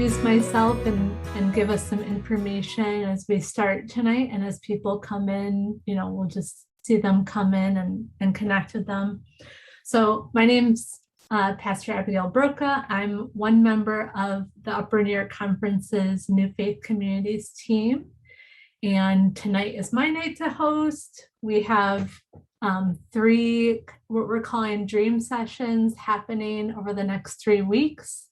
introduce myself and give us some information as we start tonight. And as people come in, we'll just see them come in and connect with them. So my name's Pastor Abigail Broca. I'm one member of the Upper New York Conference's New Faith Communities team. And tonight is my night to host. We have 3, what we're calling dream sessions happening over the next 3 weeks.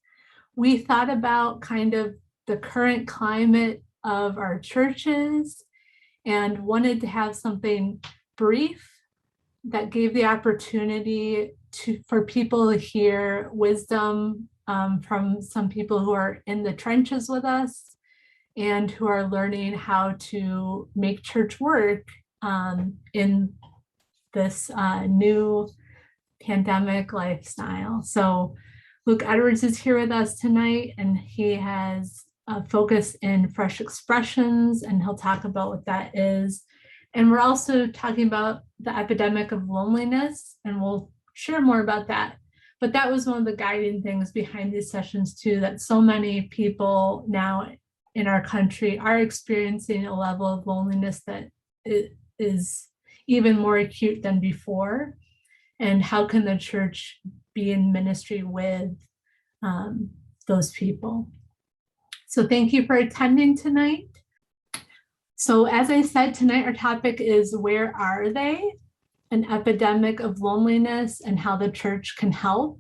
We thought about kind of the current climate of our churches and wanted to have something brief that gave the opportunity for people to hear wisdom from some people who are in the trenches with us and who are learning how to make church work in this new pandemic lifestyle. So Luke Edwards is here with us tonight, and he has a focus in fresh expressions, and he'll talk about what that is. And we're also talking about the epidemic of loneliness, and we'll share more about that. But that was one of the guiding things behind these sessions too, that so many people now in our country are experiencing a level of loneliness that is even more acute than before. And how can the church be in ministry with those people? So thank you for attending tonight. So as I said, tonight our topic is Where Are They? An Epidemic of Loneliness and How the Church Can Help.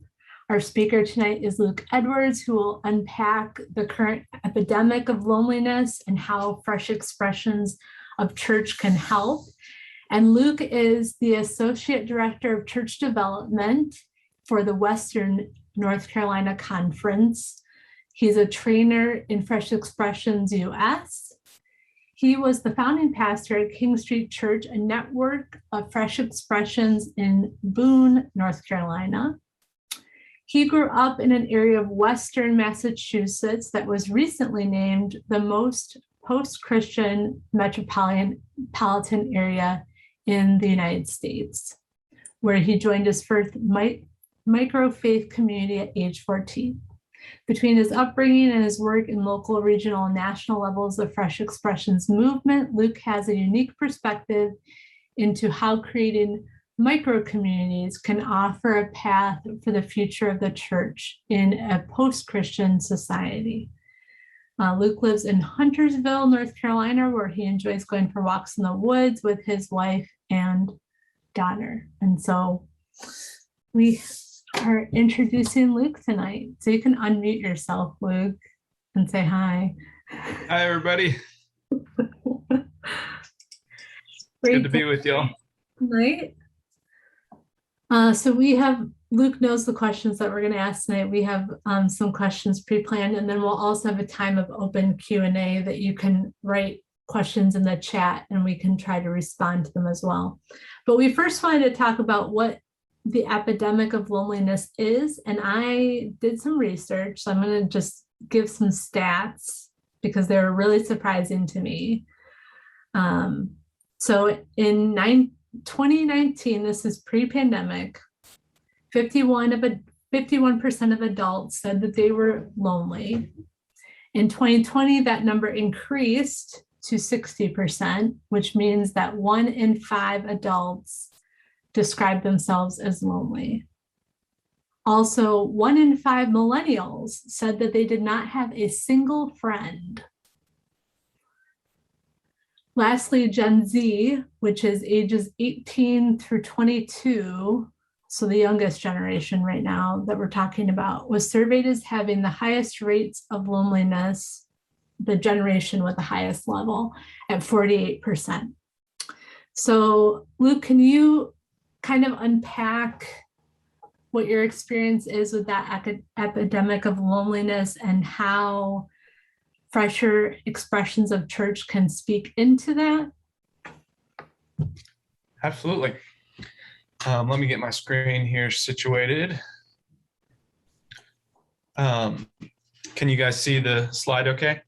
Our speaker tonight is Luke Edwards, who will unpack the current epidemic of loneliness and how fresh expressions of church can help. And Luke is the Associate Director of Church Development for the Western North Carolina Conference. He's a trainer in Fresh Expressions US. He was the founding pastor at King Street Church, a network of fresh expressions in Boone, North Carolina. He grew up in an area of Western Massachusetts that was recently named the most post-Christian metropolitan area in the United States, where he joined his first micro-faith community at age 14. Between his upbringing and his work in local, regional, and national levels of Fresh Expressions movement, Luke has a unique perspective into how creating micro-communities can offer a path for the future of the church in a post-Christian society. Luke lives in Huntersville, North Carolina, where he enjoys going for walks in the woods with his wife and daughter. And so we are introducing Luke tonight. So you can unmute yourself, Luke, and say hi. Hi, everybody. Good to be with y'all. Right. So we have, Luke knows the questions that we're going to ask tonight. We have some questions pre-planned, and then we'll also have a time of open Q&A that you can write questions in the chat and we can try to respond to them as well. But we first wanted to talk about what the epidemic of loneliness is. And I did some research. So I'm going to just give some stats because they were really surprising to me. So in 2019, this is pre-pandemic, 51% of adults said that they were lonely. In 2020, that number increased to 60%, which means that 1 in 5 adults describe themselves as lonely. Also, 1 in 5 millennials said that they did not have a single friend. Lastly, Gen Z, which is ages 18 through 22, so the youngest generation right now that we're talking about, was surveyed as having the highest rates of loneliness, the generation with the highest level at 48%. So Luke, can you kind of unpack what your experience is with that epidemic of loneliness and how fresher expressions of church can speak into that? Absolutely. Let me get my screen here situated. Can you guys see the slide okay?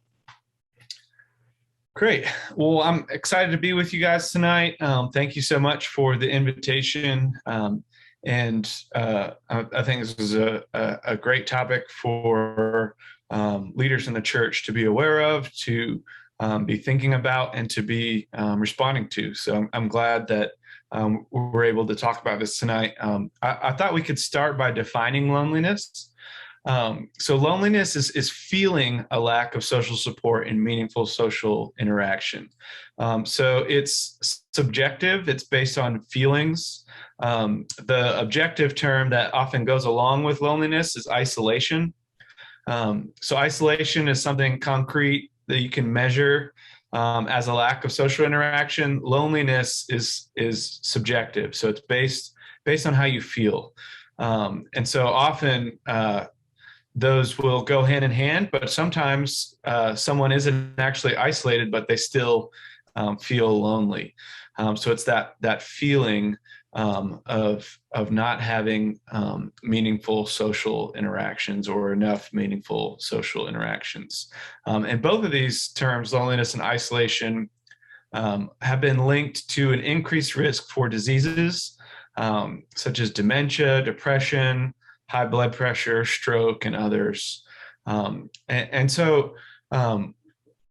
Great. Well, I'm excited to be with you guys tonight. Thank you so much for the invitation. And I think this is a great topic for leaders in the church to be aware of, to be thinking about, and to be responding to. So I'm glad that we're able to talk about this tonight. I thought we could start by defining loneliness. So loneliness is feeling a lack of social support and meaningful social interaction. So it's subjective. It's based on feelings. The objective term that often goes along with loneliness is isolation. So isolation is something concrete that you can measure as a lack of social interaction. Loneliness is subjective. So it's based on how you feel. And so often those will go hand in hand, but sometimes someone isn't actually isolated, but they still feel lonely. So it's that feeling of not having meaningful social interactions, or enough meaningful social interactions. And both of these terms, loneliness and isolation, have been linked to an increased risk for diseases such as dementia, depression, high blood pressure, stroke, and others. So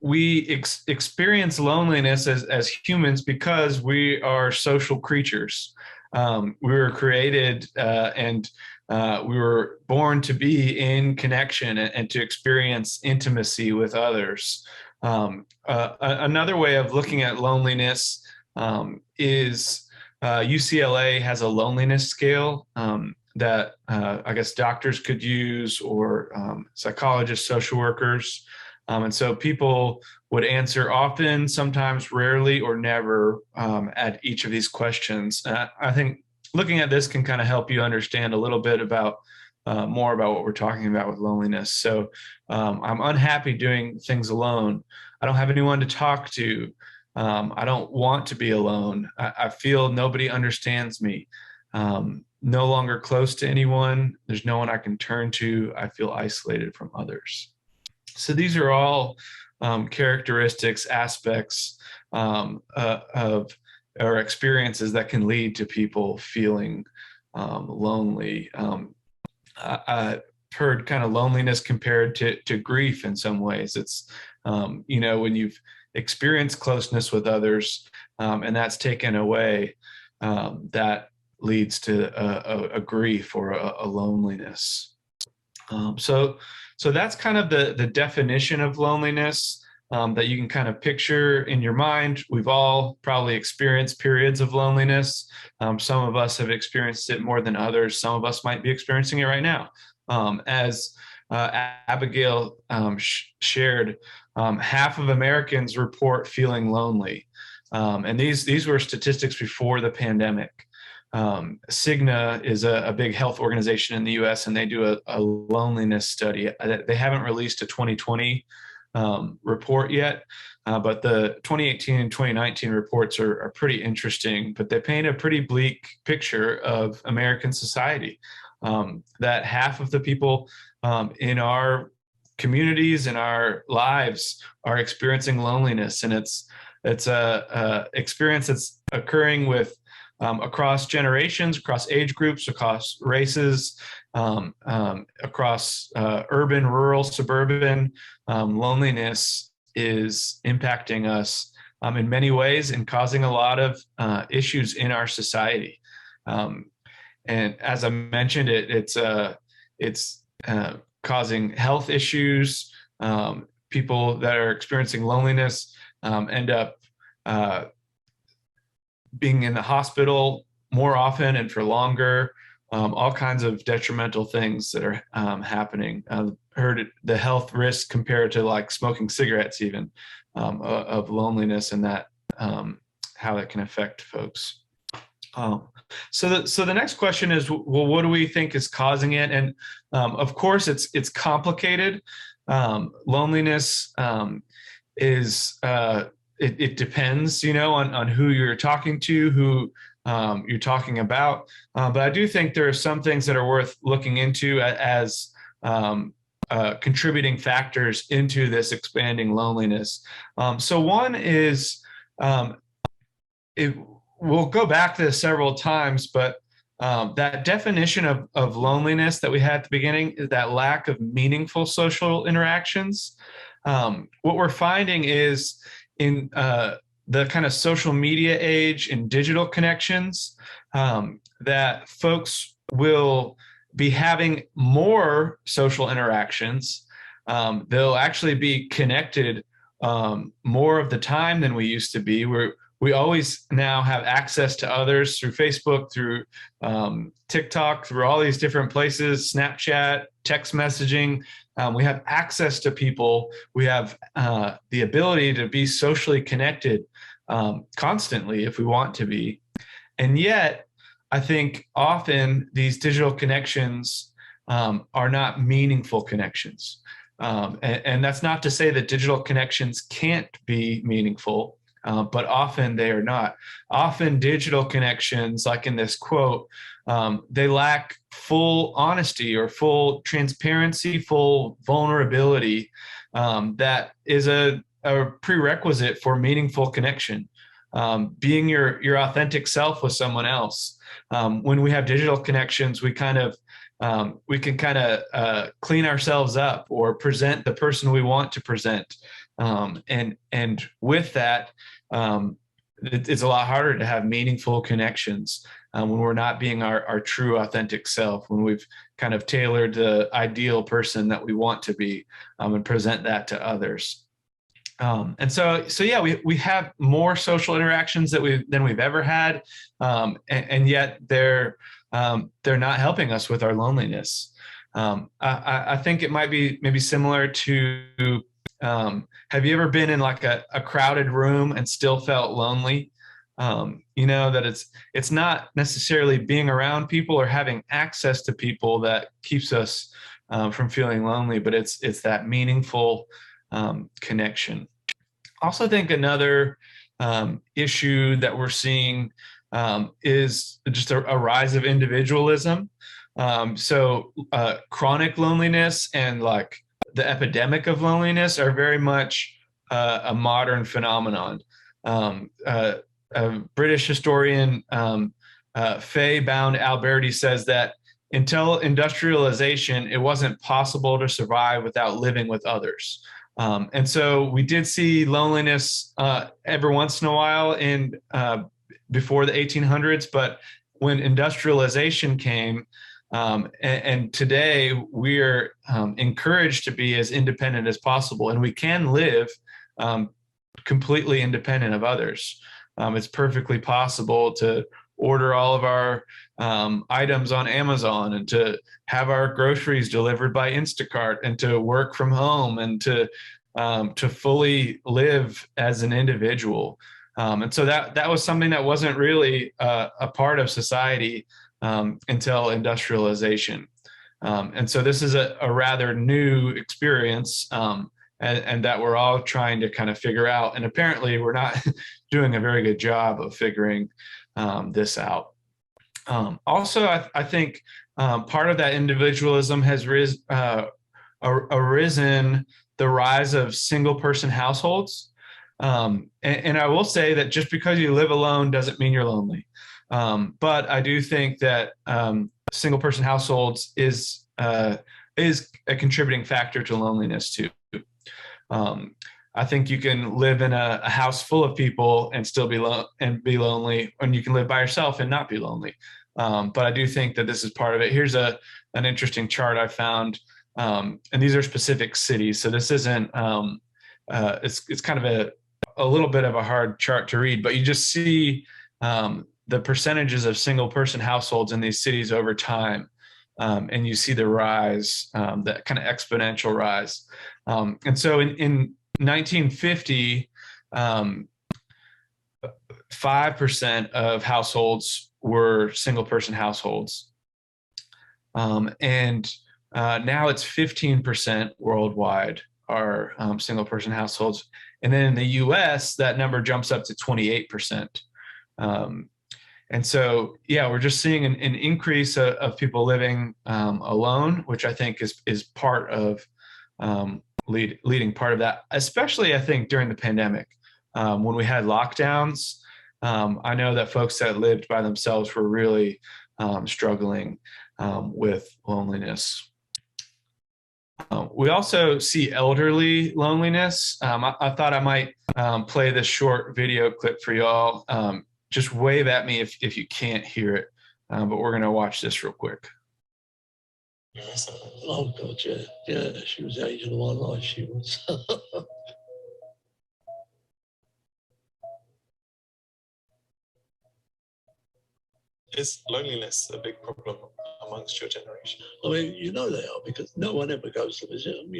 we experience loneliness as humans because we are social creatures. We were created and we were born to be in connection and to experience intimacy with others. Another way of looking at loneliness is UCLA has a loneliness scale that I guess doctors could use, or psychologists, social workers. And so people would answer often, sometimes, rarely, or never at each of these questions. I think looking at this can kind of help you understand a little bit about more about what we're talking about with loneliness. So I'm unhappy doing things alone. I don't have anyone to talk to. I don't want to be alone. I feel nobody understands me. No longer close to anyone. There's no one I can turn to. I feel isolated from others. So these are all characteristics, aspects of or experiences that can lead to people feeling lonely. I've heard kind of loneliness compared to grief in some ways. It's, when you've experienced closeness with others and that's taken away, that leads to a grief or a loneliness. So that's kind of the definition of loneliness that you can kind of picture in your mind. We've all probably experienced periods of loneliness. Some of us have experienced it more than others. Some of us might be experiencing it right now. As Abigail shared, half of Americans report feeling lonely. And these were statistics before the pandemic. Cigna is a big health organization in the US, and they do a loneliness study. They haven't released a 2020 report yet, but the 2018 and 2019 reports are pretty interesting, but they paint a pretty bleak picture of American society. That half of the people in our communities and our lives are experiencing loneliness, and it's a experience that's occurring with across generations, across age groups, across races, across urban, rural, suburban. Loneliness is impacting us in many ways and causing a lot of issues in our society. And as I mentioned, it's causing health issues. People that are experiencing loneliness end up being in the hospital more often and for longer, all kinds of detrimental things that are happening. Heard the health risk compared to like smoking cigarettes even, of loneliness, and that how that can affect folks. So the next question is, well, what do we think is causing it? And of course, it's complicated. Loneliness is it depends, on who you're talking to, who you're talking about. But I do think there are some things that are worth looking into as contributing factors into this expanding loneliness. So one is, we'll go back to this several times, but that definition of loneliness that we had at the beginning is that lack of meaningful social interactions. What we're finding is in the kind of social media age and digital connections, that folks will be having more social interactions. They'll actually be connected more of the time than we used to be. We always now have access to others through Facebook, through TikTok, through all these different places, Snapchat, text messaging. We have access to people. We have the ability to be socially connected constantly if we want to be. And yet, I think often these digital connections are not meaningful connections. And that's not to say that digital connections can't be meaningful. But often they are not. Often digital connections, like in this quote, they lack full honesty or full transparency, full vulnerability. That is a prerequisite for meaningful connection. Being your authentic self with someone else. When we have digital connections, we can kind of clean ourselves up or present the person we want to present. And with that, it's a lot harder to have meaningful connections when we're not being our true authentic self, when we've kind of tailored the ideal person that we want to be, and present that to others. And so yeah, we have more social interactions than we've ever had, and yet they're not helping us with our loneliness. I think it might be maybe similar to, have you ever been in like a crowded room and still felt lonely? That it's not necessarily being around people or having access to people that keeps us from feeling lonely, but it's that meaningful connection. Also think another issue that we're seeing is just a rise of individualism. So chronic loneliness and like the epidemic of loneliness are very much a modern phenomenon. A British historian, Faye Bound Alberti, says that until industrialization, it wasn't possible to survive without living with others. And so we did see loneliness every once in a while before the 1800s, but when industrialization came, and today we're encouraged to be as independent as possible, and we can live completely independent of others. It's perfectly possible to order all of our items on Amazon and to have our groceries delivered by Instacart and to work from home and to fully live as an individual. And so that was something that wasn't really a part of society until industrialization. And so this is a rather new experience, and that we're all trying to kind of figure out. And apparently we're not doing a very good job of figuring this out. Also, I think part of that individualism has arisen the rise of single person households. And I will say that just because you live alone doesn't mean you're lonely. But I do think that single person households is a contributing factor to loneliness too. I think you can live in a house full of people and still be lonely, and you can live by yourself and not be lonely. But I do think that this is part of it. Here's an interesting chart I found, and these are specific cities. So this isn't. It's kind of a little bit of a hard chart to read, but you just see the percentages of single person households in these cities over time, and you see the rise, that kind of exponential rise. And so in 1950, 5% of households were single person households. And now it's 15% worldwide are single person households. And then in the US, that number jumps up to 28%. And so, yeah, we're just seeing an increase of people living alone, which I think is part of leading part of that, especially I think during the pandemic, when we had lockdowns. I know that folks that lived by themselves were really struggling with loneliness. We also see elderly loneliness. I thought I might play this short video clip for y'all. Just wave at me if you can't hear it, but we're going to watch this real quick. Oh God, yeah, she was the age of my life. She was. Is loneliness a big problem amongst your generation? I mean, you know they are, because no one ever goes to visit them.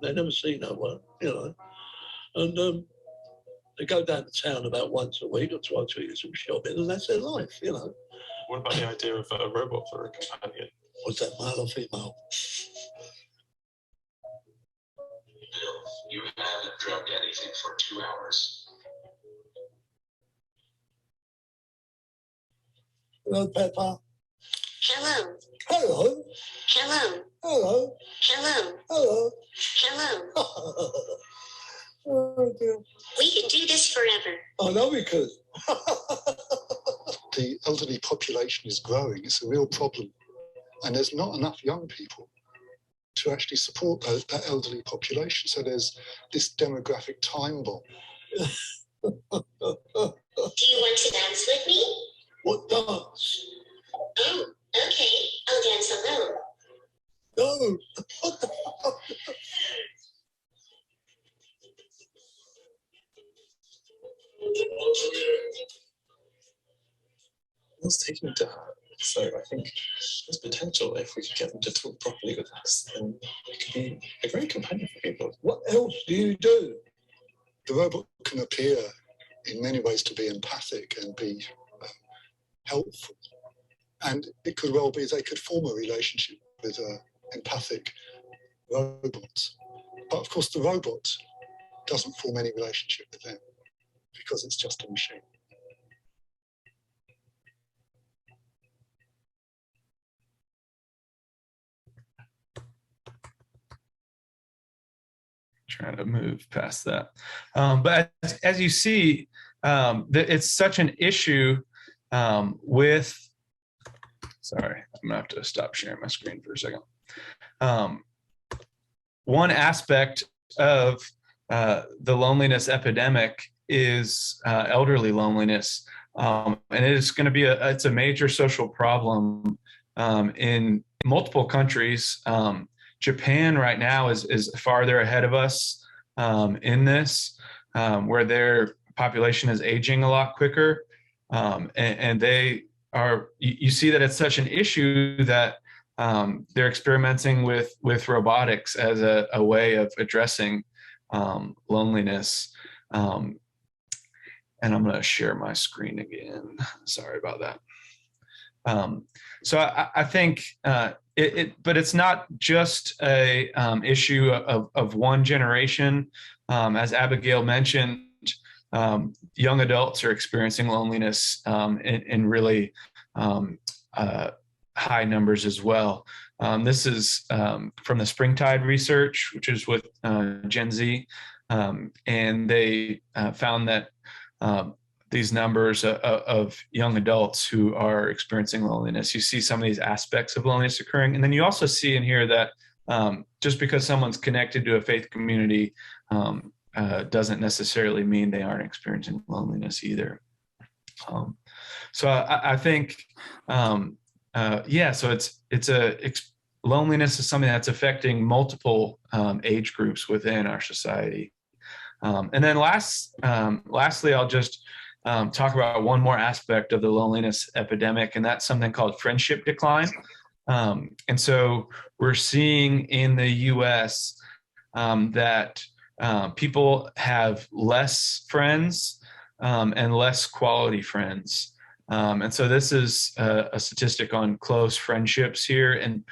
They never see no one, and they go down to town about once a week or twice a week to some shopping, and that's their life, What about the idea of a robot for a companion? Was that male or female? You haven't drugged anything for 2 hours. Hello, Pepper. Hello. Hello. Hello. Hello. Hello. Hello. Hello. Oh, dear. We can do this forever. I know we could. The elderly population is growing. It's a real problem. And there's not enough young people to actually support that elderly population. So there's this demographic time bomb. Do you want to dance with me? What dance? Oh, okay. I'll dance alone. No. What the fuck? It's taking to heart. So I think there's potential if we could get them to talk properly with us, and it could be a great companion for people. What else do you do? The robot can appear in many ways to be empathic and be helpful. And it could well be they could form a relationship with empathic robots. But of course, the robot doesn't form any relationship with them because it's just a machine. Trying to move past that. But as you see, it's such an issue with, sorry, I'm gonna have to stop sharing my screen for a second. One aspect of the loneliness epidemic is elderly loneliness. And it is going to be it's a major social problem in multiple countries. Japan right now is farther ahead of us in this, where their population is aging a lot quicker. And they are, you see that it's such an issue that they're experimenting with robotics as a way of addressing loneliness. And I'm going to share my screen again. Sorry about that. So I think but it's not just a issue of one generation. As Abigail mentioned, young adults are experiencing loneliness in really high numbers as well. This is from the Springtide research, which is with Gen Z, and they found that these numbers of young adults who are experiencing loneliness, you see some of these aspects of loneliness occurring. And then you also see in here that just because someone's connected to a faith community doesn't necessarily mean they aren't experiencing loneliness either. So I think, so loneliness is something that's affecting multiple age groups within our society. And then lastly, I'll just talk about one more aspect of the loneliness epidemic, and that's something called friendship decline. And so we're seeing in the US that people have less friends and less quality friends. And so this is a statistic on close friendships here. And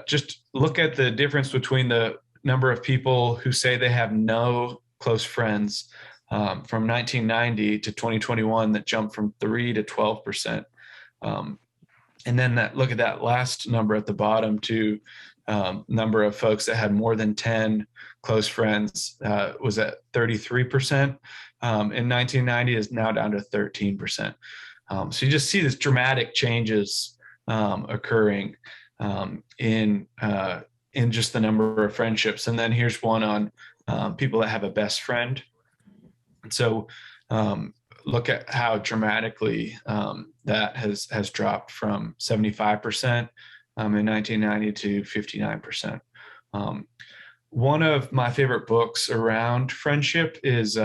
just look at the difference between the number of people who say they have no close friends from 1990 to 2021 that jumped from 3 to 12%. And then look at that last number at the bottom to number of folks that had more than 10 close friends was at 33%. In 1990 is now down to 13%. So you just see this dramatic changes occurring in just the number of friendships. And then here's one on people that have a best friend. And so look at how dramatically that has dropped from 75% in 1990 to 59%. One of my favorite books around friendship is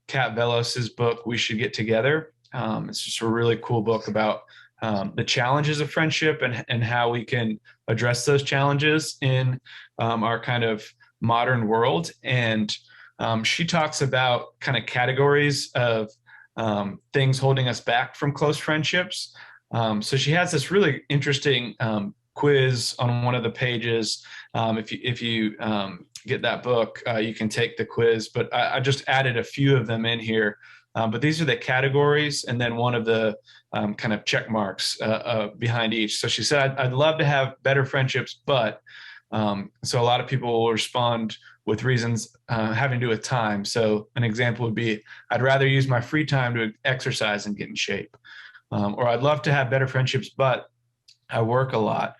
Kat Velos's book, We Should Get Together. It's just a really cool book about the challenges of friendship and how we can address those challenges in our kind of modern world. And she talks about kind of categories of things holding us back from close friendships. So she has this really interesting quiz on one of the pages. If you get that book, you can take the quiz, but I just added a few of them in here. But these are the categories, and then one of the kind of check marks behind each. So she said, I'd love to have better friendships, but so a lot of people will respond with reasons having to do with time. So an example would be, I'd rather use my free time to exercise and get in shape. Or I'd love to have better friendships, but I work a lot,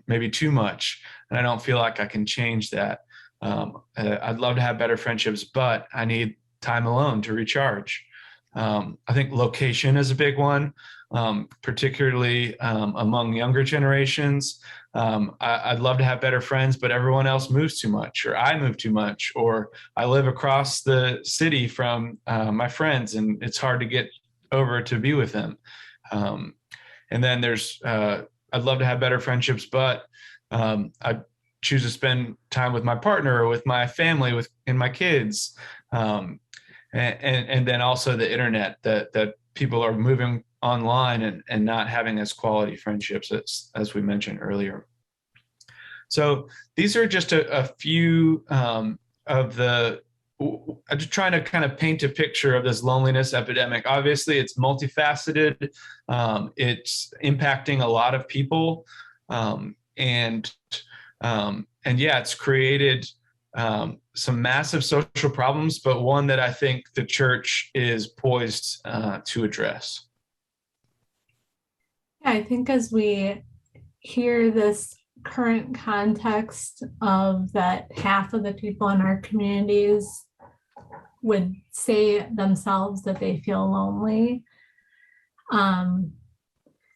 maybe too much, and I don't feel like I can change that. I'd love to have better friendships, but I need time alone to recharge. I think location is a big one, particularly among younger generations. I'd love to have better friends, but everyone else moves too much, or I move too much, or I live across the city from my friends and it's hard to get over to be with them. And then there's, I'd love to have better friendships, but I choose to spend time with my partner or with my family, and my kids. And then also the internet, that people are moving online and not having as quality friendships as we mentioned earlier. So these are just a few of the, I'm just trying to kind of paint a picture of this loneliness epidemic. Obviously, it's multifaceted. It's impacting a lot of people. And yeah, it's created some massive social problems, but one that I think the church is poised to address. Yeah, I think as we hear this current context of that half of the people in our communities would say themselves that they feel lonely. Can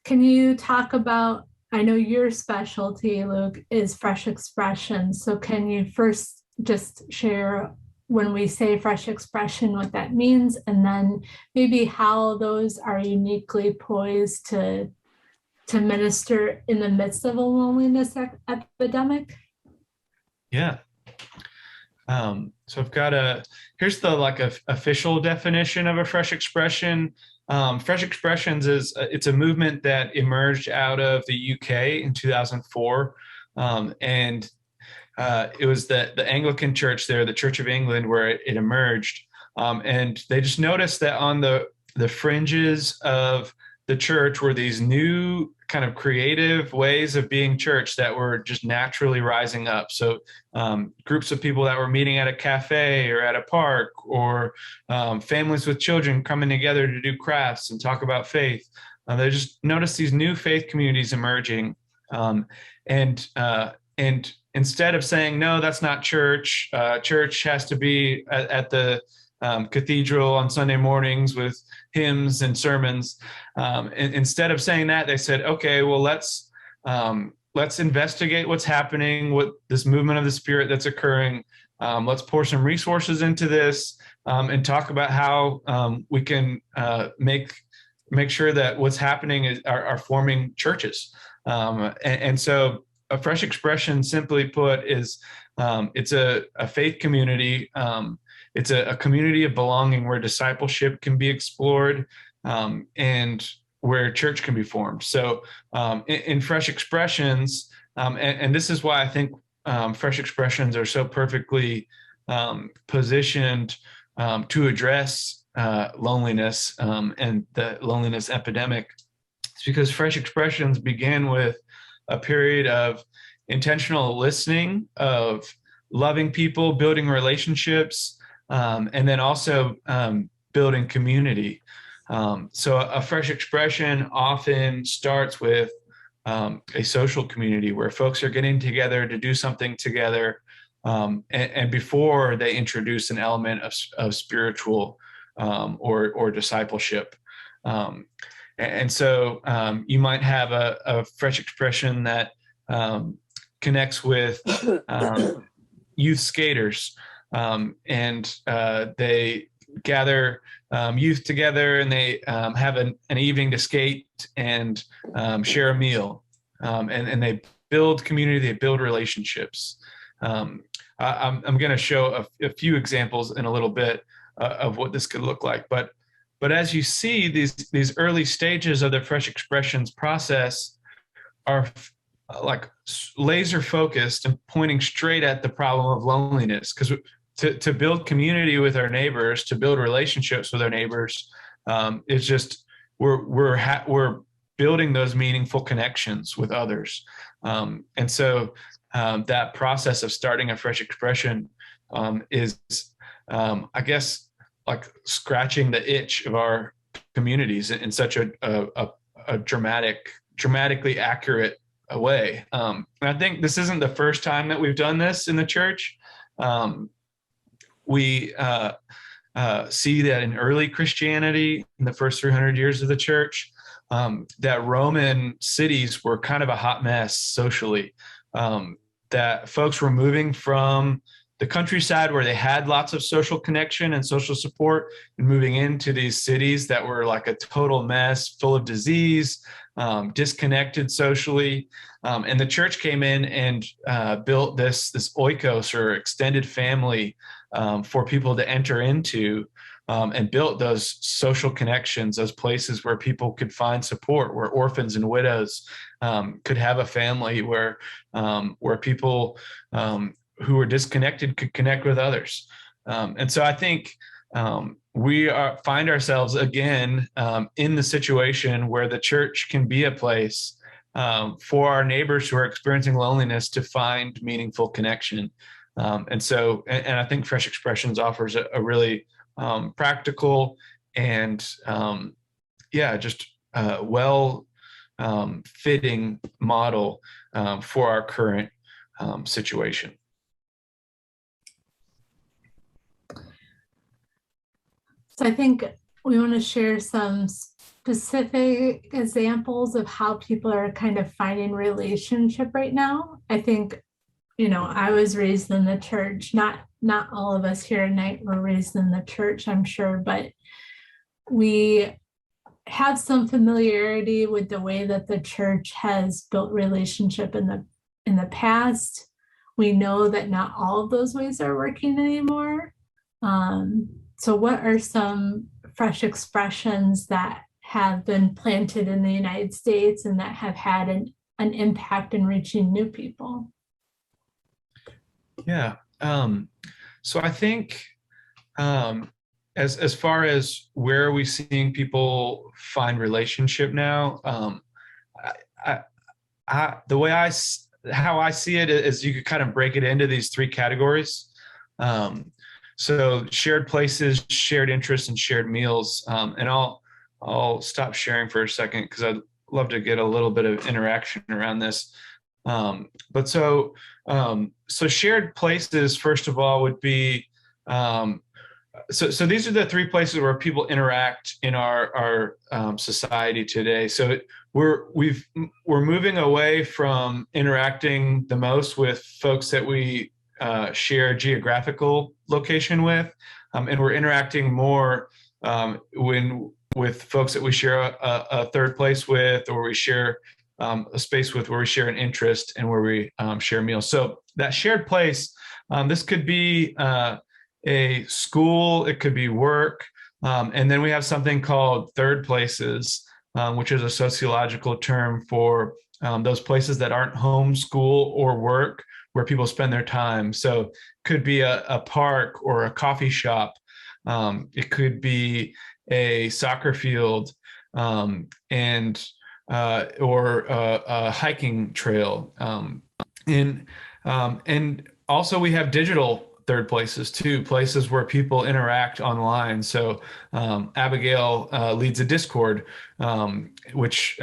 you talk about, I know your specialty, Luke, is fresh expression. So can you first just share, when we say fresh expression, what that means, and then maybe how those are uniquely poised to minister in the midst of a loneliness epidemic? Yeah. So I've got here's the official definition of a fresh expression. Fresh expressions it's a movement that emerged out of the UK in 2004. And it was the Anglican Church there, the Church of England, where it emerged. And they just noticed that on the fringes of the church were these new kind of creative ways of being church that were just naturally rising up. So groups of people that were meeting at a cafe or at a park, or families with children coming together to do crafts and talk about faith. They just noticed these new faith communities emerging. And instead of saying, no, that's not church, church has to be at the cathedral on Sunday mornings with hymns and sermons. And instead of saying that, they said, okay, well, let's investigate what's happening, what this movement of the Spirit that's occurring. Let's pour some resources into this and talk about how we can make sure that what's happening are forming churches. And so a fresh expression, simply put, is it's a faith community. It's a community of belonging where discipleship can be explored and where church can be formed. So in fresh expressions, and this is why I think fresh expressions are so perfectly positioned to address loneliness and the loneliness epidemic. It's because fresh expressions begin with a period of intentional listening, of loving people, building relationships, and then also building community. So a fresh expression often starts with a social community where folks are getting together to do something together, and before they introduce an element of spiritual or discipleship. And so you might have a fresh expression that connects with youth skaters, and they gather youth together, and they have an evening to skate and share a meal, and they build community, they build relationships. I'm going to show a few examples in a little bit of what this could look like, but as you see, these early stages of the fresh expressions process are like laser focused and pointing straight at the problem of loneliness. Because to build community with our neighbors, to build relationships with our neighbors, it's just we're building those meaningful connections with others. And so that process of starting a fresh expression is, I guess, like scratching the itch of our communities in such a dramatically accurate way. And I think this isn't the first time that we've done this in the church. We see that in early Christianity, in the first 300 years of the church, that Roman cities were kind of a hot mess socially, that folks were moving from the countryside where they had lots of social connection and social support, and moving into these cities that were like a total mess, full of disease, disconnected socially. And the church came in and built this oikos, or extended family, for people to enter into, and built those social connections, those places where people could find support, where orphans and widows could have a family, where people who were disconnected could connect with others. And so I think we find ourselves again in the situation where the church can be a place for our neighbors who are experiencing loneliness to find meaningful connection. And I think Fresh Expressions offers a really practical and just well fitting model for our current situation. So I think we want to share some specific examples of how people are kind of finding relationship right now. I think, I was raised in the church. Not all of us here tonight were raised in the church, I'm sure, but we have some familiarity with the way that the church has built relationship in the past. We know that not all of those ways are working anymore. So what are some fresh expressions that have been planted in the United States and that have had an impact in reaching new people? Yeah. So I think as far as where are we seeing people find relationship now, the way how I see it is you could kind of break it into these three categories. So shared places, shared interests, and shared meals. And I'll stop sharing for a second because I'd love to get a little bit of interaction around this. But so shared places, first of all, would be so these are the three places where people interact in our society today. So we're moving away from interacting the most with folks that we share geographical location with, and we're interacting more with folks that we share a third place with, or we share a space with, where we share an interest and where we share meals. So that shared place, this could be a school, it could be work, and then we have something called third places, which is a sociological term for those places that aren't home, school, or work, where people spend their time. So it could be a park or a coffee shop. It could be a soccer field, or a hiking trail. And also we have digital third places too, places where people interact online. So Abigail leads a Discord, which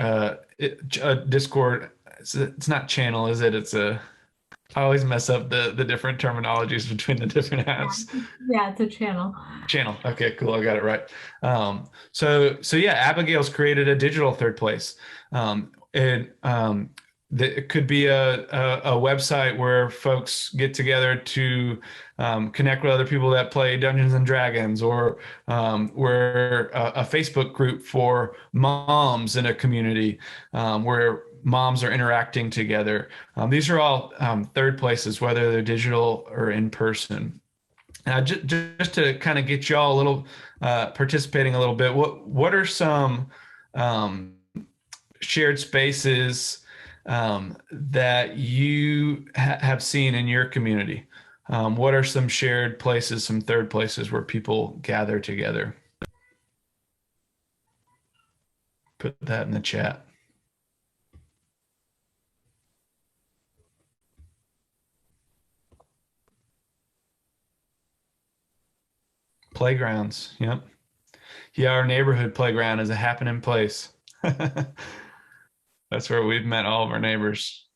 Discord, it's not channel, is it? I always mess up the different terminologies between the different apps. Yeah, it's a channel. Channel. Okay, cool. I got it right. So yeah, Abigail's created a digital third place. It could be a website where folks get together to connect with other people that play Dungeons and Dragons, or where a Facebook group for moms in a community, where moms are interacting together. These are all third places, whether they're digital or in person. Just to kind of get y'all a little participating a little bit, what are some shared spaces that you have seen in your community? What are some shared places, some third places where people gather together? Put that in the chat. Playgrounds. Yep. Yeah, our neighborhood playground is a happening place. That's where we've met all of our neighbors.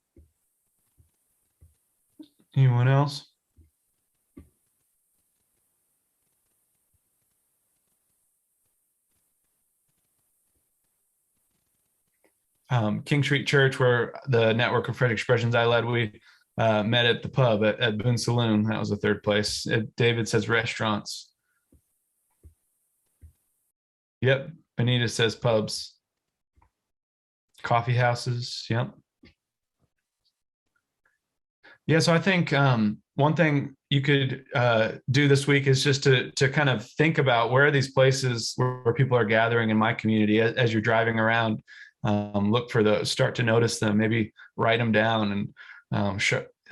Anyone else? King Street Church, where the network of Frederick Expressions I led, we met at the pub at Boone Saloon. That was the third place. David says restaurants. Yep. Benita says pubs. Coffee houses. Yep. Yeah, so I think one thing you could do this week is just to kind of think about where are these places where people are gathering in my community as you're driving around. Look for those, start to notice them, maybe write them down, and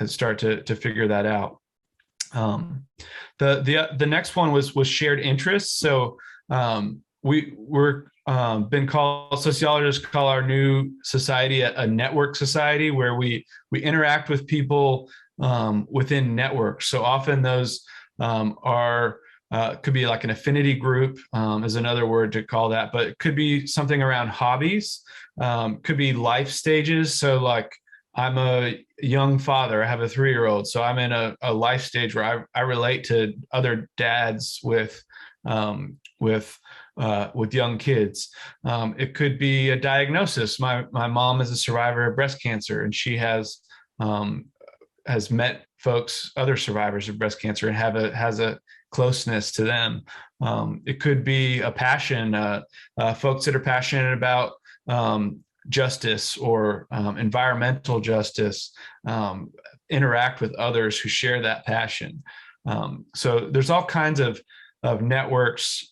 start to figure that out. The next one was shared interests. So we're been called, sociologists call our new society a network society, where we interact with people within networks. So often those are could be like an affinity group, is another word to call that, but it could be something around hobbies, could be life stages. So like, I'm a young father, I have a 3-year-old, so I'm in a life stage where I relate to other dads with young kids. It could be a diagnosis. My mom is a survivor of breast cancer, and she has met folks, other survivors of breast cancer, and has a closeness to them. It could be a passion, folks that are passionate about justice or environmental justice, interact with others who share that passion. So there's all kinds of networks,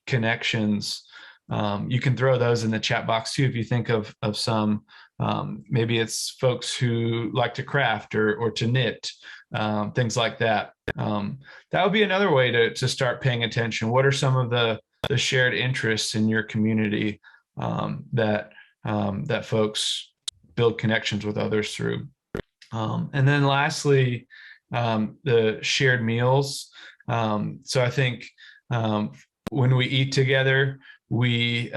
connections. You can throw those in the chat box too if you think of some. Maybe it's folks who like to craft or to knit, things like that. That would be another way to start paying attention. What are some of the shared interests in your community that folks build connections with others through? And then lastly, the shared meals. So I think when we eat together, we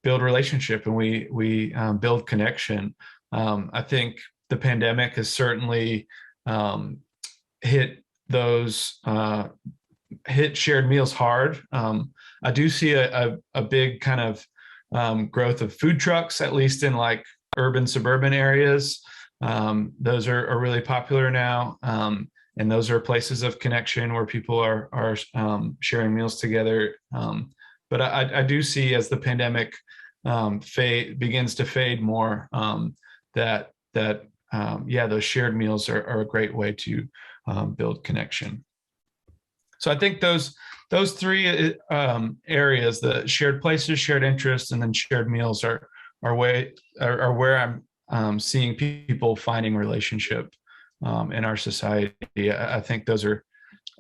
build relationship, and we build connection. I think the pandemic has certainly hit shared meals hard. I do see a big kind of growth of food trucks, at least in like urban suburban areas. Those are really popular now. And those are places of connection where people are sharing meals together. But I do see, as the pandemic begins to fade more, that those shared meals are a great way to build connection. So I think those three areas, the shared places, shared interests, and then shared meals, are where I'm seeing people finding relationship in our society. I think those are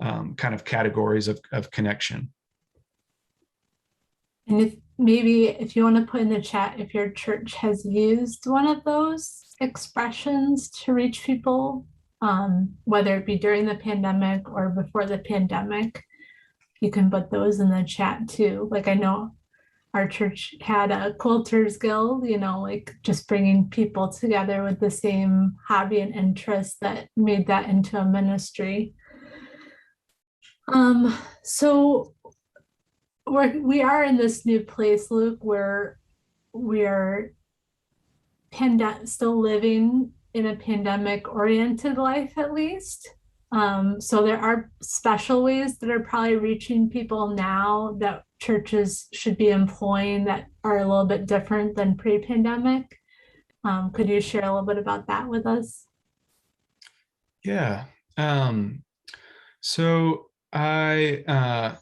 kind of categories of connection. And if you want to put in the chat if your church has used one of those expressions to reach people whether it be during the pandemic or before the pandemic. You can put those in the chat too. Like, I know our church had a quilters guild, like just bringing people together with the same hobby and interest that made that into a ministry. So we are in this new place, Luke, where we are still living in a pandemic oriented life, at least. So there are special ways that are probably reaching people now that churches should be employing that are a little bit different than pre-pandemic. Could you share a little bit about that with us? Yeah. So I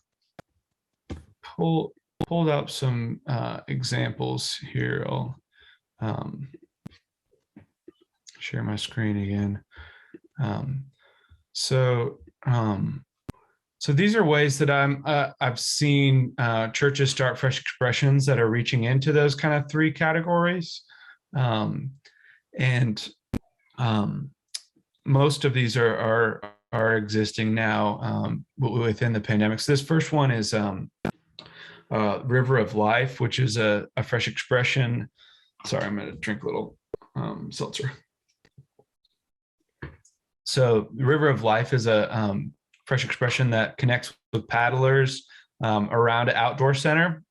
pulled up some examples here. I'll share my screen again. So these are ways that I've seen churches start fresh expressions that are reaching into those kind of three categories, and most of these are existing now within the pandemic. So this first one is River of Life, which is a fresh expression. Sorry, I'm going to drink a little seltzer. So River of Life is a fresh expression that connects with paddlers around an outdoor center.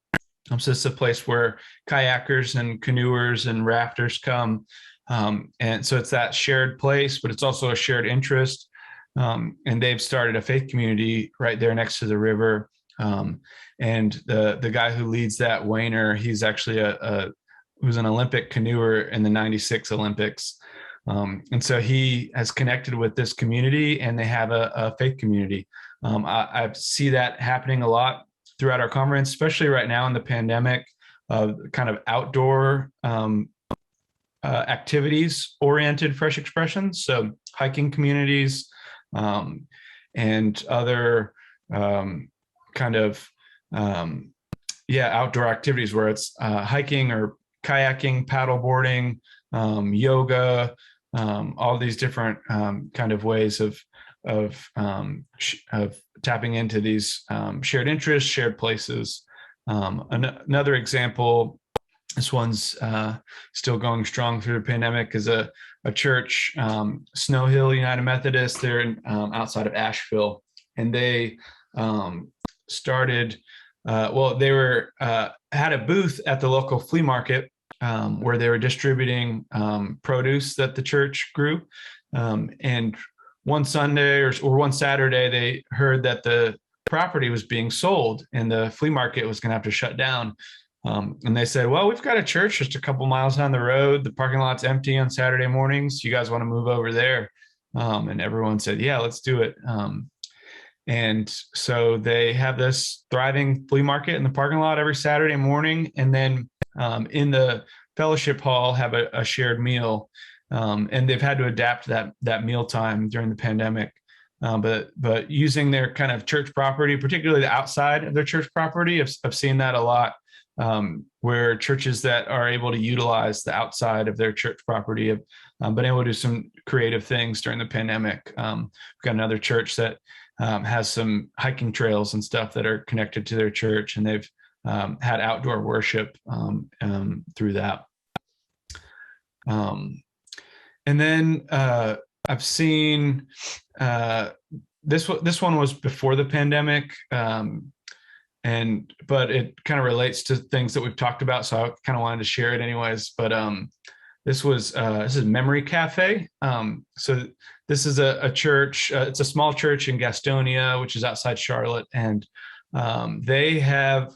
So it's a place where kayakers and canoers and rafters come. And so it's that shared place, but it's also a shared interest. And they've started a faith community right there next to the river. And the guy who leads that, Wayner, he's actually was an Olympic canoer in the '96 Olympics. And so he has connected with this community, and they have a faith community. I see that happening a lot throughout our conference, especially right now in the pandemic, kind of outdoor activities oriented fresh expressions. So hiking communities and other kind of outdoor activities where it's hiking or kayaking, paddle boarding, yoga, all these different kind of ways of tapping into these shared interests, shared places. Another example, this one's still going strong through the pandemic, is a church, Snow Hill United Methodist. They're outside of Asheville, and they started. They had a booth at the local flea market where they were distributing produce that the church grew. And one Sunday or one Saturday, they heard that the property was being sold and the flea market was going to have to shut down. And they said, well, we've got a church just a couple miles down the road. The parking lot's empty on Saturday mornings. You guys want to move over there? And everyone said, yeah, let's do it. And so they have this thriving flea market in the parking lot every Saturday morning. And then in the fellowship hall have a shared meal. And they've had to adapt that meal time during the pandemic. But using their kind of church property, particularly the outside of their church property, I've seen that a lot, where churches that are able to utilize the outside of their church property have been able to do some creative things during the pandemic. We've got another church that has some hiking trails and stuff that are connected to their church, and they've had outdoor worship through that. And then I've seen this one was before the pandemic, but it kind of relates to things that we've talked about, so I kind of wanted to share it anyways. But this is Memory Cafe. So this is a church. It's a small church in Gastonia, which is outside Charlotte, and they have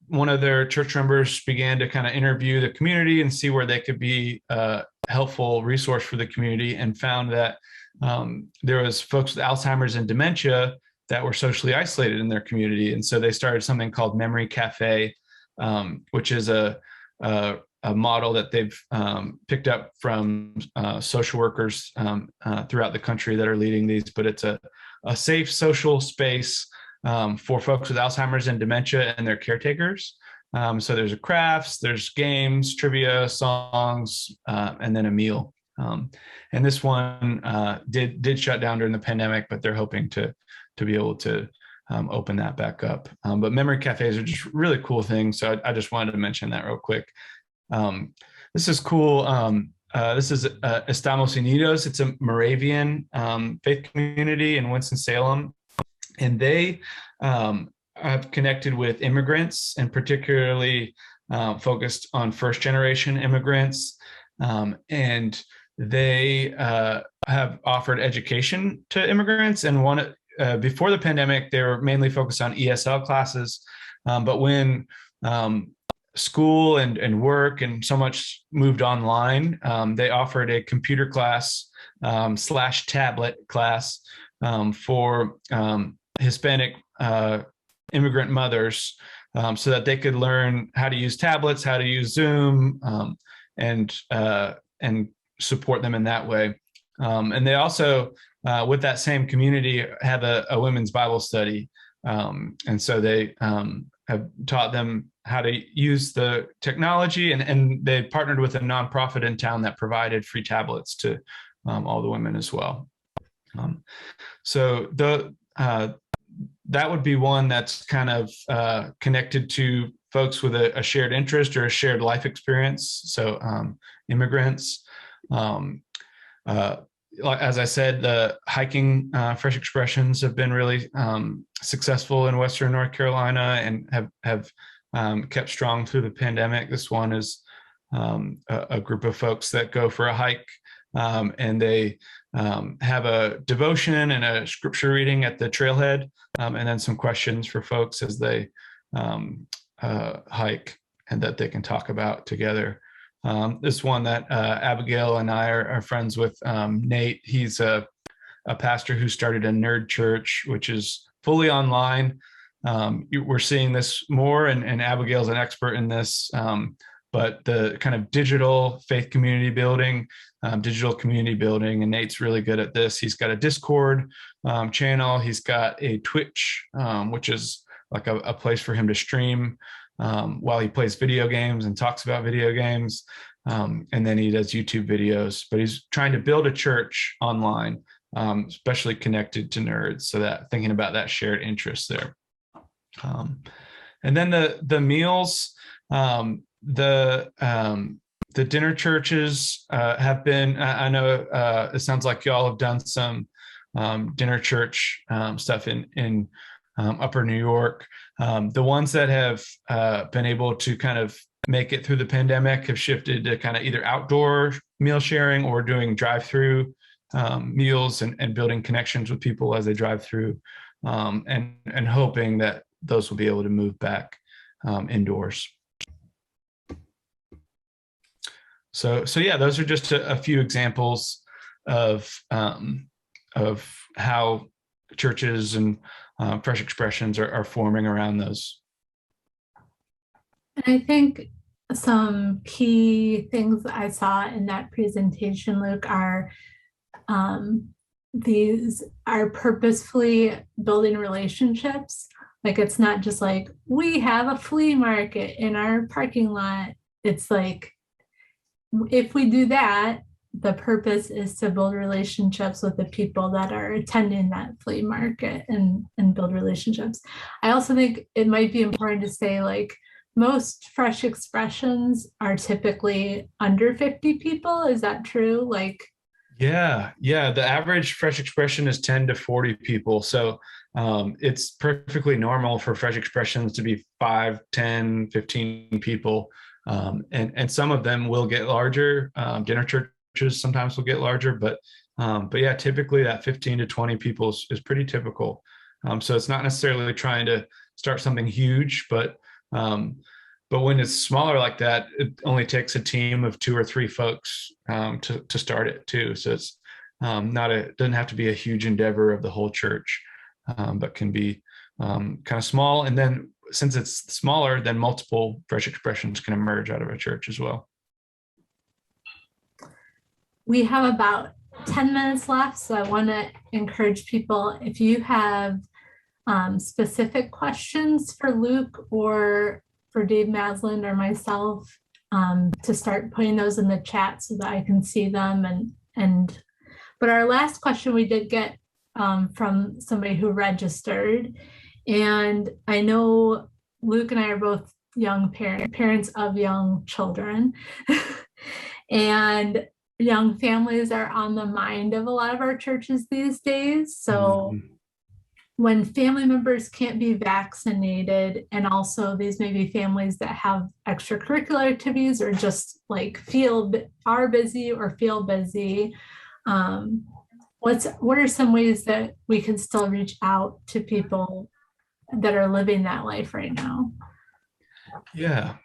one of their church members began to kind of interview the community and see where they could be a helpful resource for the community, and found that there was folks with Alzheimer's and dementia that were socially isolated in their community. And so they started something called Memory Cafe, which is a model that they've picked up from social workers throughout the country that are leading these. But it's a safe social space for folks with Alzheimer's and dementia and their caretakers. So there's crafts, there's games, trivia, songs, and then a meal. And this one did shut down during the pandemic, but they're hoping to be able to open that back up. But memory cafes are just really cool things. So I just wanted to mention that real quick. This is cool. This is Estamos Unidos. It's a Moravian faith community in Winston-Salem. And they have connected with immigrants, and particularly focused on first-generation immigrants. And they have offered education to immigrants. And before the pandemic, they were mainly focused on ESL classes. But when school and work and so much moved online, they offered a computer class / tablet class for Hispanic immigrant mothers, so that they could learn how to use tablets, how to use Zoom, and support them in that way. And they also, with that same community, have a women's Bible study. And so they have taught them how to use the technology, and they partnered with a nonprofit in town that provided free tablets to all the women as well. So that would be one that's kind of connected to folks with a shared interest or a shared life experience. So immigrants. As I said, the hiking Fresh Expressions have been really successful in Western North Carolina and have kept strong through the pandemic. This one is a group of folks that go for a hike, and they have a devotion and a scripture reading at the trailhead, and then some questions for folks as they hike, and that they can talk about together. This one that Abigail and I are friends with, Nate. He's a pastor who started a nerd church, which is fully online. We're seeing this more, and Abigail's an expert in this, but the kind of digital faith community building, digital community building, and Nate's really good at this. He's got a Discord channel. He's got a Twitch, which is like a place for him to stream while he plays video games and talks about video games. And then he does YouTube videos, but he's trying to build a church online, especially connected to nerds. So that thinking about that shared interest there. And then the meals, the dinner churches have been, I know it sounds like y'all have done some dinner church stuff in Upper New York. The ones that have been able to kind of make it through the pandemic have shifted to kind of either outdoor meal sharing or doing drive-through meals and building connections with people as they drive through, and hoping that those will be able to move back indoors. So yeah, those are just a few examples of how churches and Fresh Expressions are forming around those. And I think some key things I saw in that presentation, Luke, are these are purposefully building relationships. Like, it's not just like, we have a flea market in our parking lot. It's like, if we do that, the purpose is to build relationships with the people that are attending that flea market and build relationships. I also think it might be important to say, like, most Fresh Expressions are typically under 50 people. Is that true? Like, yeah. The average Fresh Expression is 10 to 40 people. So it's perfectly normal for Fresh Expressions to be 5, 10, 15 people. And some of them will get larger. Dinner churches sometimes will get larger, but yeah, typically that 15 to 20 people is pretty typical. So it's not necessarily trying to start something huge, but when it's smaller like that, it only takes a team of 2 or 3 folks to start it too. So it's doesn't have to be a huge endeavor of the whole church, but can be kind of small. And then since it's smaller, then multiple Fresh Expressions can emerge out of a church as well. We have about 10 minutes left, so I want to encourage people, if you have specific questions for Luke or for Dave Maslin or myself, to start putting those in the chat so that I can see them. But our last question we did get from somebody who registered, and I know Luke and I are both young parents of young children, and young families are on the mind of a lot of our churches these days. So when family members can't be vaccinated, and also these may be families that have extracurricular activities or just like are busy or feel busy, what are some ways that we can still reach out to people that are living that life right now? Yeah.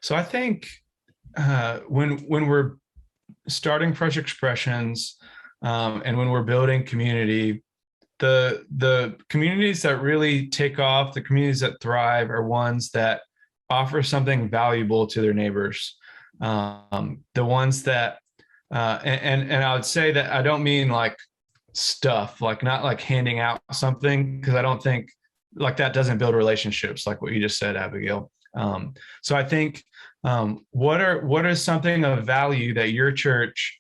So I think when we're starting Fresh Expressions, and when we're building community, the communities that really take off, the communities that thrive, are ones that offer something valuable to their neighbors. The ones that and I would say that I don't mean like stuff, like not like handing out something, because I don't think like that doesn't build relationships, like what you just said, Abigail. So I think what is something of value that your church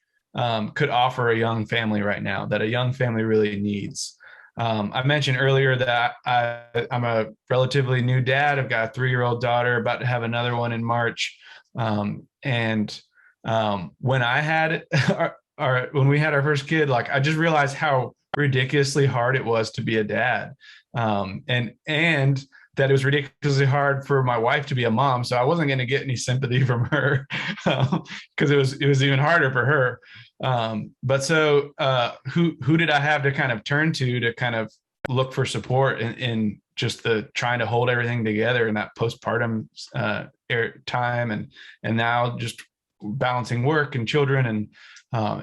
could offer a young family right now, that a young family really needs? I mentioned earlier that I'm a relatively new dad. I've got a 3-year-old daughter, about to have another one in March. When I had when we had our first kid, like I just realized how ridiculously hard it was to be a dad, and that it was ridiculously hard for my wife to be a mom. So I wasn't going to get any sympathy from her because it was even harder for her. But so who did I have to kind of turn to kind of look for support in just the trying to hold everything together in that postpartum time, and now just balancing work and children, and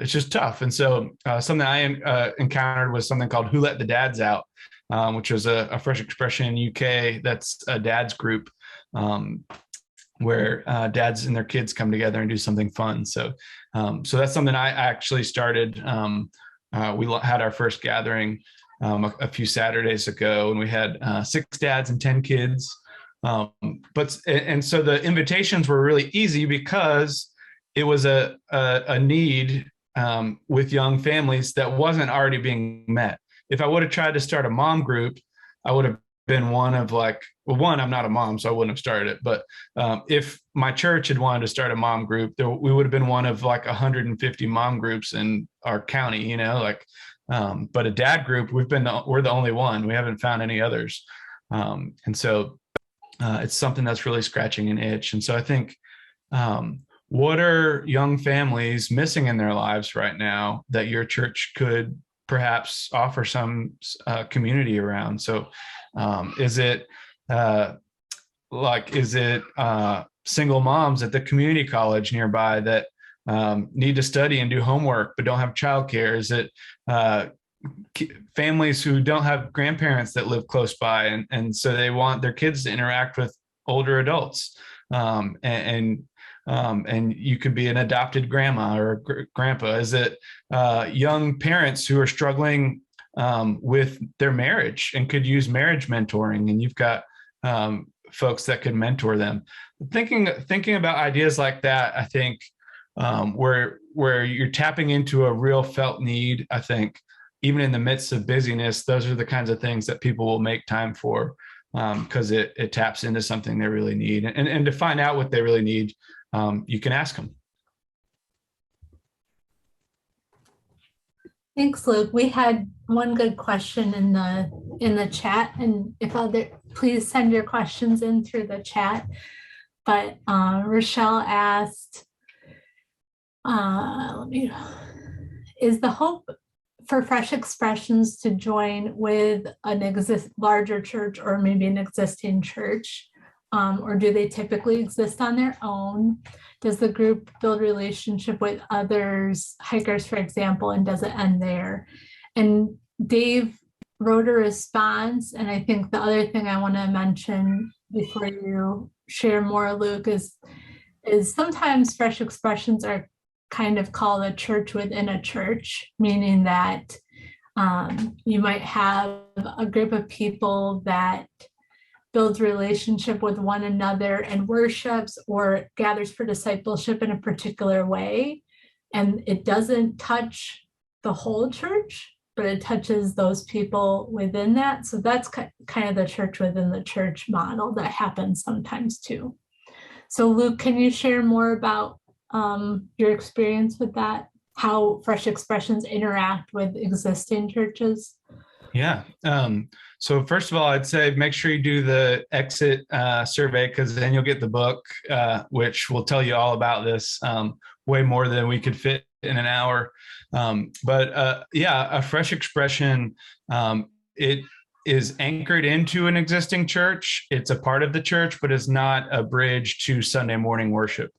it's just tough. And so something I encountered was something called Who Let the Dads Out, which was a Fresh Expression in UK. That's a dad's group where dads and their kids come together and do something fun. So that's something I actually started. We had our first gathering a few Saturdays ago, and we had 6 dads and 10 kids. So the invitations were really easy because it was a need with young families that wasn't already being met. If I would have tried to start a mom group, I would have been one of I'm not a mom, so I wouldn't have started it. But if my church had wanted to start a mom group, we would have been one of like 150 mom groups in our county, but a dad group, we're the only one. We haven't found any others. And so it's something that's really scratching an itch. And so I think, what are young families missing in their lives right now that your church could perhaps offer some community around? So is it single moms at the community college nearby that need to study and do homework but don't have childcare? Is it families who don't have grandparents that live close by, and so they want their kids to interact with older adults? And you could be an adopted grandma or grandpa. Is it young parents who are struggling with their marriage and could use marriage mentoring, and you've got folks that could mentor them? Thinking about ideas like that, I think where you're tapping into a real felt need. I think even in the midst of busyness, those are the kinds of things that people will make time for, because it taps into something they really need. And to find out what they really need, you can ask them. Thanks, Luke. We had one good question in the chat, and please send your questions in through the chat. But Rochelle asked, is the hope for Fresh Expressions to join with an larger church or maybe an existing church? Or do they typically exist on their own? Does the group build relationship with others, hikers, for example, and does it end there? And Dave wrote a response, and I think the other thing I want to mention before you share more, Luke, is sometimes Fresh Expressions are kind of called a church within a church, meaning that you might have a group of people that builds relationship with one another and worships or gathers for discipleship in a particular way. And it doesn't touch the whole church, but it touches those people within that. So that's kind of the church within the church model that happens sometimes too. So Luke, can you share more about your experience with that? How Fresh Expressions interact with existing churches? Yeah. So first of all, I'd say make sure you do the exit survey, because then you'll get the book, which will tell you all about this, way more than we could fit in an hour. But a fresh expression, it is anchored into an existing church. It's a part of the church, but is not a bridge to Sunday morning worship.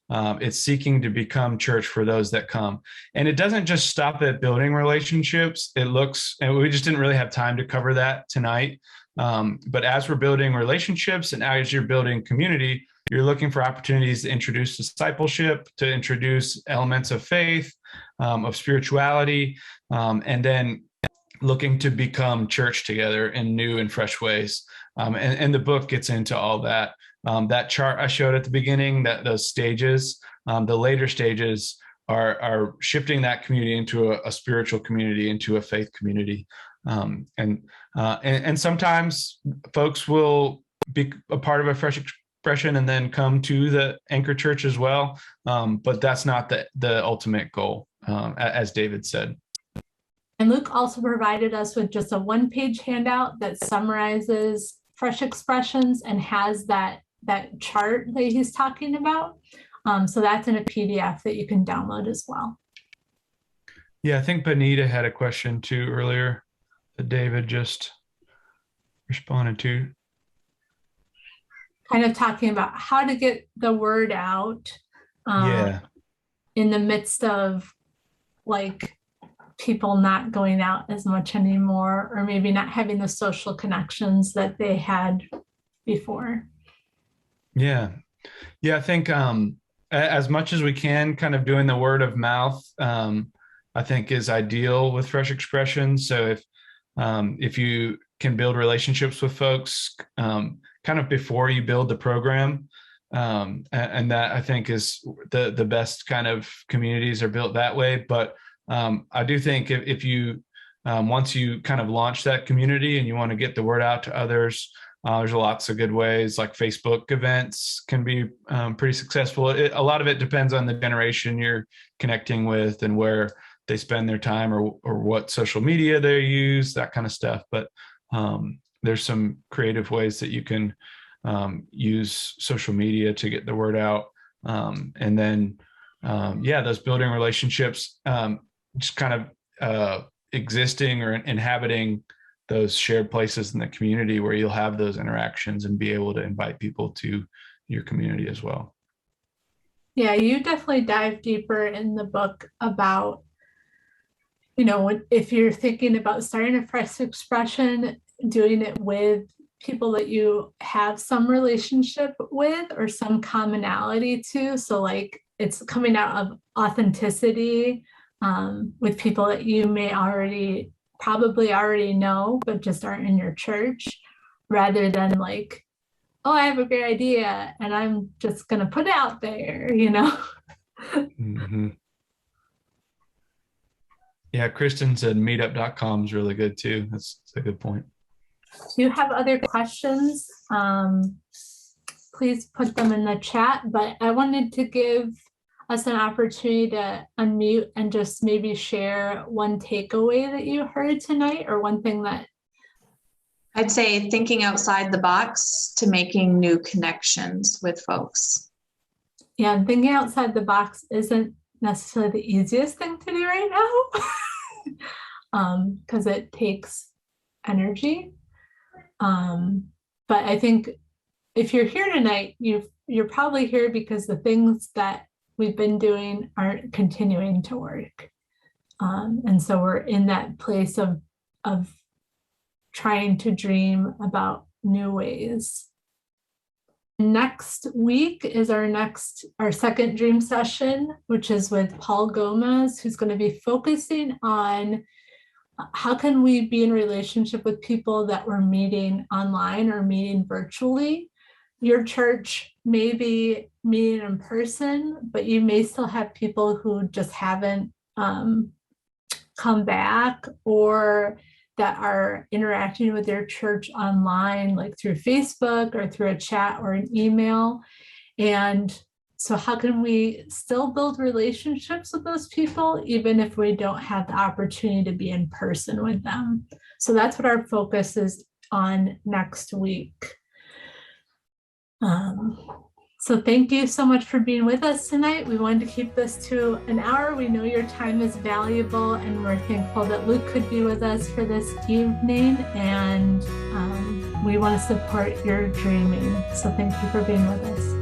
It's seeking to become church for those that come. And it doesn't just stop at building relationships. It looks, and we just didn't really have time to cover that tonight. But as we're building relationships and as you're building community, you're looking for opportunities to introduce discipleship, to introduce elements of faith, of spirituality, and then looking to become church together in new and fresh ways. And the book gets into all that. That chart I showed at the beginning, that those stages, the later stages are shifting that community into a spiritual community, into a faith community. And sometimes folks will be a part of a fresh expression and then come to the anchor church as well. But that's not the ultimate goal, as David said. And Luke also provided us with just a one-page handout that summarizes Fresh Expressions and has that chart that he's talking about. So that's in a PDF that you can download as well. Yeah, I think Benita had a question too earlier that David just responded to. Kind of talking about how to get the word out in the midst of like people not going out as much anymore, or maybe not having the social connections that they had before. Yeah, I think as much as we can, kind of doing the word of mouth, I think is ideal with Fresh Expressions. So if you can build relationships with folks kind of before you build the program, and that I think is the best kind of communities are built that way. But I do think if you once you kind of launch that community and you want to get the word out to others, there's lots of good ways, like Facebook events can be pretty successful. A lot of it depends on the generation you're connecting with and where they spend their time or what social media they use, that kind of stuff. But there's some creative ways that you can use social media to get the word out. And then, those building relationships, just kind of existing or inhabiting those shared places in the community where you'll have those interactions and be able to invite people to your community as well. Yeah, you definitely dive deeper in the book about, if you're thinking about starting a fresh expression, doing it with people that you have some relationship with or some commonality to. So like it's coming out of authenticity with people that you may probably already know, but just aren't in your church, rather than like, oh, I have a great idea and I'm just going to put it out there, Mm-hmm. Yeah, Kristen said meetup.com is really good too. That's a good point. If you have other questions, please put them in the chat, but I wanted to give us an opportunity to unmute and just maybe share one takeaway that you heard tonight, or one thing that I'd say thinking outside the box to making new connections with folks. Yeah, and thinking outside the box isn't necessarily the easiest thing to do right now because it takes energy. But I think if you're here tonight, you're probably here because the things that we've been doing aren't continuing to work. And so we're in that place of trying to dream about new ways. Next week is our second dream session, which is with Paul Gomez, who's going to be focusing on how can we be in relationship with people that we're meeting online or meeting virtually? Your church may be meeting in person, but you may still have people who just haven't come back, or that are interacting with their church online, like through Facebook or through a chat or an email. And so how can we still build relationships with those people, even if we don't have the opportunity to be in person with them? So that's what our focus is on next week. So thank you so much for being with us tonight. We wanted to keep this to an hour. We know your time is valuable, and we're thankful that Luke could be with us for this evening, and we want to support your dreaming. So thank you for being with us.